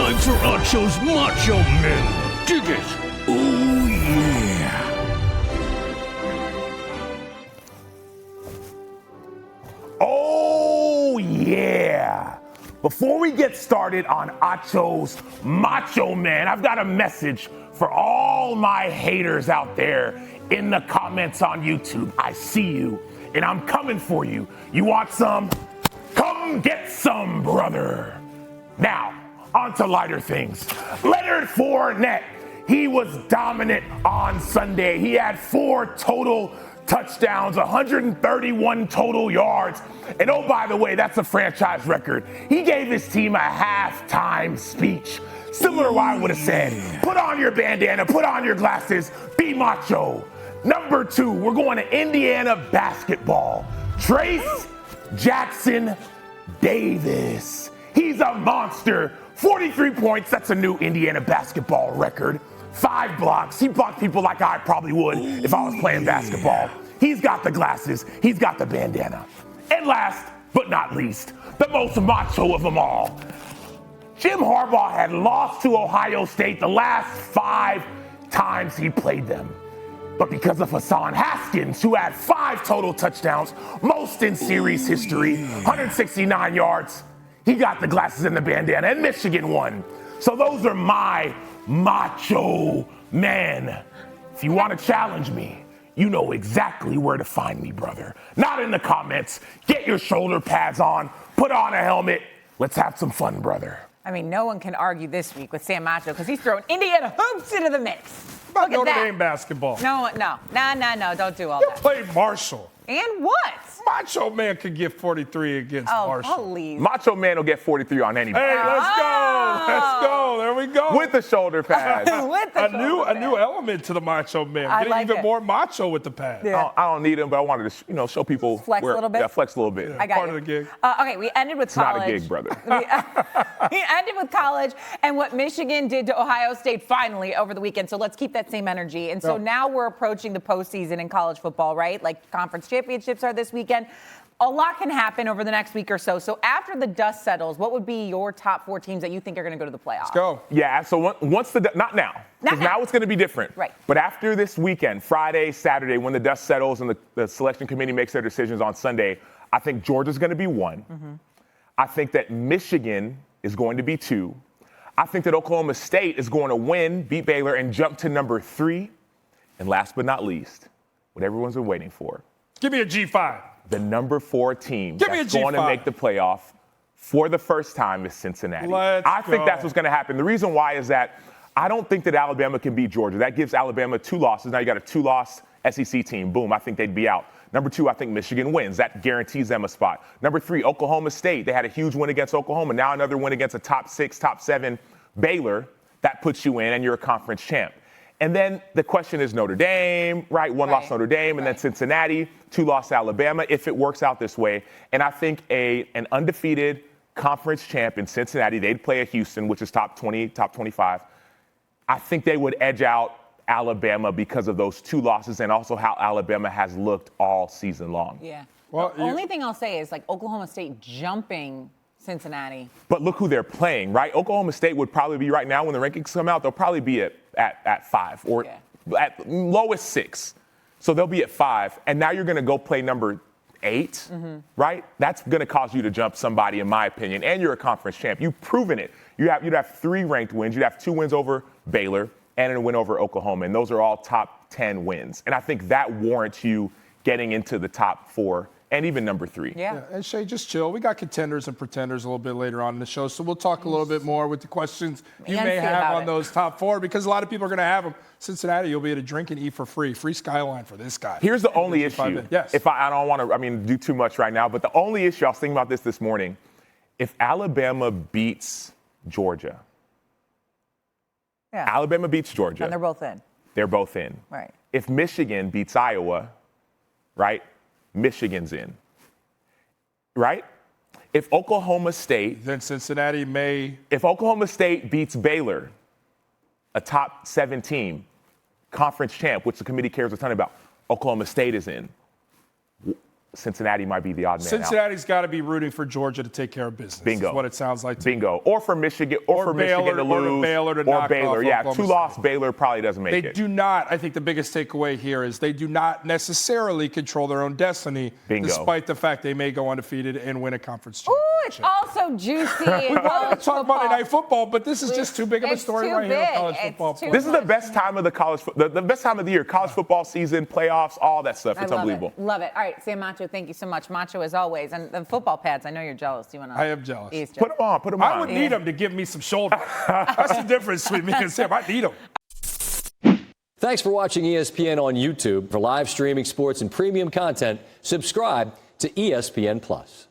time for Acho's Macho Men. Dig it. Oh, yeah. Oh, yeah. Before we get started on Acho's Macho Man, I've got a message for all my haters out there in the comments on YouTube. I see you, and I'm coming for you. You want some? Come get some, brother. Now, on to lighter things. Leonard Fournette, he was dominant on Sunday. He had 4 total touchdowns, 131 total yards. And oh, by the way, that's a franchise record. He gave his team a halftime speech. Similar to what I would have said. Put on your bandana, put on your glasses, be macho. Number 2, we're going to Indiana basketball. Trace Jackson Davis. He's a monster. 43 points, that's a new Indiana basketball record. 5 blocks. He blocked people like I probably would if I was playing basketball. He's got the glasses. He's got the bandana. And last but not least, the most macho of them all. Jim Harbaugh had lost to Ohio State the last 5 times he played them. But because of Hassan Haskins, who had 5 total touchdowns, most in series history, 169 yards, he got the glasses and the bandana, and Michigan won. So those are my Macho Men. If you want to challenge me, you know exactly where to find me, brother. Not in the comments. Get your shoulder pads on, put on a helmet. Let's have some fun, brother. I mean, no one can argue this week with Sam Macho because he's throwing Indiana hoops into the mix. About Notre Dame basketball. No, don't do all You that. played Marshall. And what? Macho Man could get 43 against Marshall. Please. Macho Man will get 43 on anybody. Hey, let's go. Let's go. There we go. With the shoulder pads. With the a new element to the Macho Man. I Getting like even it. more macho with the pads. Yeah. I don't need them, but I wanted to, show people. Flex a little bit? Yeah, flex a little bit. I got Part you. of the gig. Okay, we ended with It's college. not a gig, brother. We ended with college and what Michigan did to Ohio State finally over the weekend. So let's keep that same energy. And so now we're approaching the postseason in college football, right? Like conference championships are this weekend. A lot can happen over the next week or so. So after the dust settles, what would be your top 4 teams that you think are going to go to the playoffs? Let's go. Yeah, so once not now, because now it's going to be different. Right. But after this weekend, Friday, Saturday, when the dust settles and the selection committee makes their decisions on Sunday, I think Georgia's going to be 1. Mm-hmm. I think that Michigan is going to be 2. I think that Oklahoma State is going to win, beat Baylor, and jump to number 3. And last but not least, what everyone's been waiting for. Give me a G5. The number 4 team Give me that's a going to G5. make the playoff for the first time is Cincinnati. I think that's what's going to happen. The reason why is that I don't think that Alabama can beat Georgia. That gives Alabama 2 losses. Now you got a 2-loss SEC team. Boom, I think they'd be out. Number 2, I think Michigan wins. That guarantees them a spot. Number 3, Oklahoma State. They had a huge win against Oklahoma. Now another win against a top 6, top 7 Baylor. That puts you in, and you're a conference champ. And then the question is Notre Dame, right? 1 loss Notre Dame, and then Cincinnati, 2 loss Alabama, if it works out this way. And I think an undefeated conference champ in Cincinnati, they'd play at Houston, which is top 20, top 25. I think they would edge out Alabama because of those 2 losses and also how Alabama has looked all season long. Yeah. Well, the only thing I'll say is like Oklahoma State jumping Cincinnati. But look who they're playing, right? Oklahoma State would probably be right now when the rankings come out, they'll probably be at 5 or at lowest 6. So they'll be at 5. And now you're going to go play number 8, right? That's going to cause you to jump somebody, in my opinion. And you're a conference champ. You've proven it. You'd have 3 ranked wins. You'd have 2 wins over Baylor and a win over Oklahoma. And those are all top 10 wins. And I think that warrants you getting into the top 4 and even number 3. Yeah. And Shay, just chill. We got contenders and pretenders a little bit later on in the show, so we'll talk a little bit more with the questions you may have on those top 4 because a lot of people are going to have them. Cincinnati, you'll be able to drink and eat for free. Free Skyline for this guy. Here's the only issue. Yes. If I don't want to, do too much right now, but the only issue, I was thinking about this morning, if Alabama beats Georgia, Alabama beats Georgia. And they're both in. They're both in. Right. If Michigan beats Iowa, right? Michigan's in. Right? If Oklahoma State. Then Cincinnati may. If Oklahoma State beats Baylor, a top 7 team, conference champ, which the committee cares a ton about, Oklahoma State is in. Cincinnati might be the odd man out. Cincinnati's got to be rooting for Georgia to take care of business. Bingo. Is what it sounds like. Bingo. Or for Michigan, or Baylor, Michigan to lose, or Baylor to knock Baylor. off Yeah, Oklahoma two-loss State. Baylor probably doesn't make They it. do not. I think the biggest takeaway here is they do not necessarily control their own destiny, Bingo. despite the fact they may go undefeated and win a conference Ooh, championship. it's also juicy in We wanted college to talk football. Monday Night Football, but this is just too big of a It's story too right here in big. college It's football. too This is the best time of the best time of the year. College football season, playoffs, all that stuff. It's unbelievable. Love it. All right, Sam Macho, thank you so much. Macho, as always. And the football pads, I know you're jealous. Do you want to? I am jealous. He's Put them on. Put them on. Oh, I would need them to give me some shoulder. That's the difference between me and Sam. I need them. Thanks for watching ESPN on YouTube. For live streaming sports and premium content, subscribe to ESPN+.